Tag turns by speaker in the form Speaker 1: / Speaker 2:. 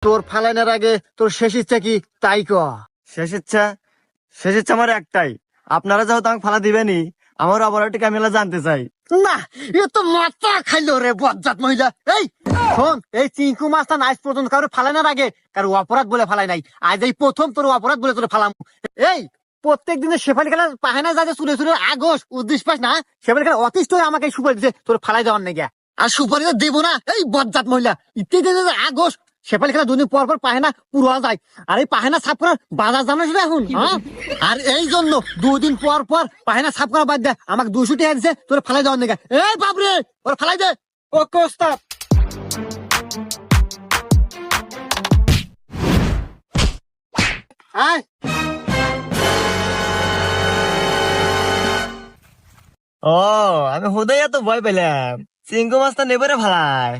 Speaker 1: তোর ফালাইনের আগে তোর শেষ ইচ্ছা কি তাই ক।
Speaker 2: শেষ ইচ্ছা আমার একটাই, আপনারা যেহেতু আমাকে ফালা দিবেনি, আমার অপরাধটিকে আমি জানতে চাই।
Speaker 1: না, এ তো মাথা খাইলো রে বজ্জাত মহিলা। এই শোন, এই চিঙ্কু মাছটা আজ পর্যন্ত কারো ফালাইনার আগে কারো অপরাধ বলে ফালাই নাই। আজ এই প্রথম তোর অপরাধ বলে তোর ফালাম। এই প্রত্যেক দিনে শেফালি খেলার পাহানা যাতে চুলে চুলে আগস উদ্দেশ্য পাস না, শেফালি খেলা অতিষ্ঠ হয়ে আমাকে সুপারি দিছে তোর ফালাই দেওয়ার নাকি। আর সুপারি তো দেবো না এই বজ্জাত মহিলা। ইত্যাদি আগস শেফালি খেলা দুদিন পর পর পাহেনা পুরা যায়। আর এই পাহেনা সাফ করার বাজার জানো সেটা এখন, হ্যাঁ? আর এই জন্য 2 দিন পর পর পাহেনা সাফ করা বাদ দে আমাকে 200 টাকা দিছে তোর ফালাই দেওয়ার নাকি। এই বাবরে ওর ফালাই দে। ওকে ওস্তাদ। আয়
Speaker 2: ও, আমি হুদাই এত ভয় পেলাম, চিঙ্গু মাছটা নেবরে ফালায়।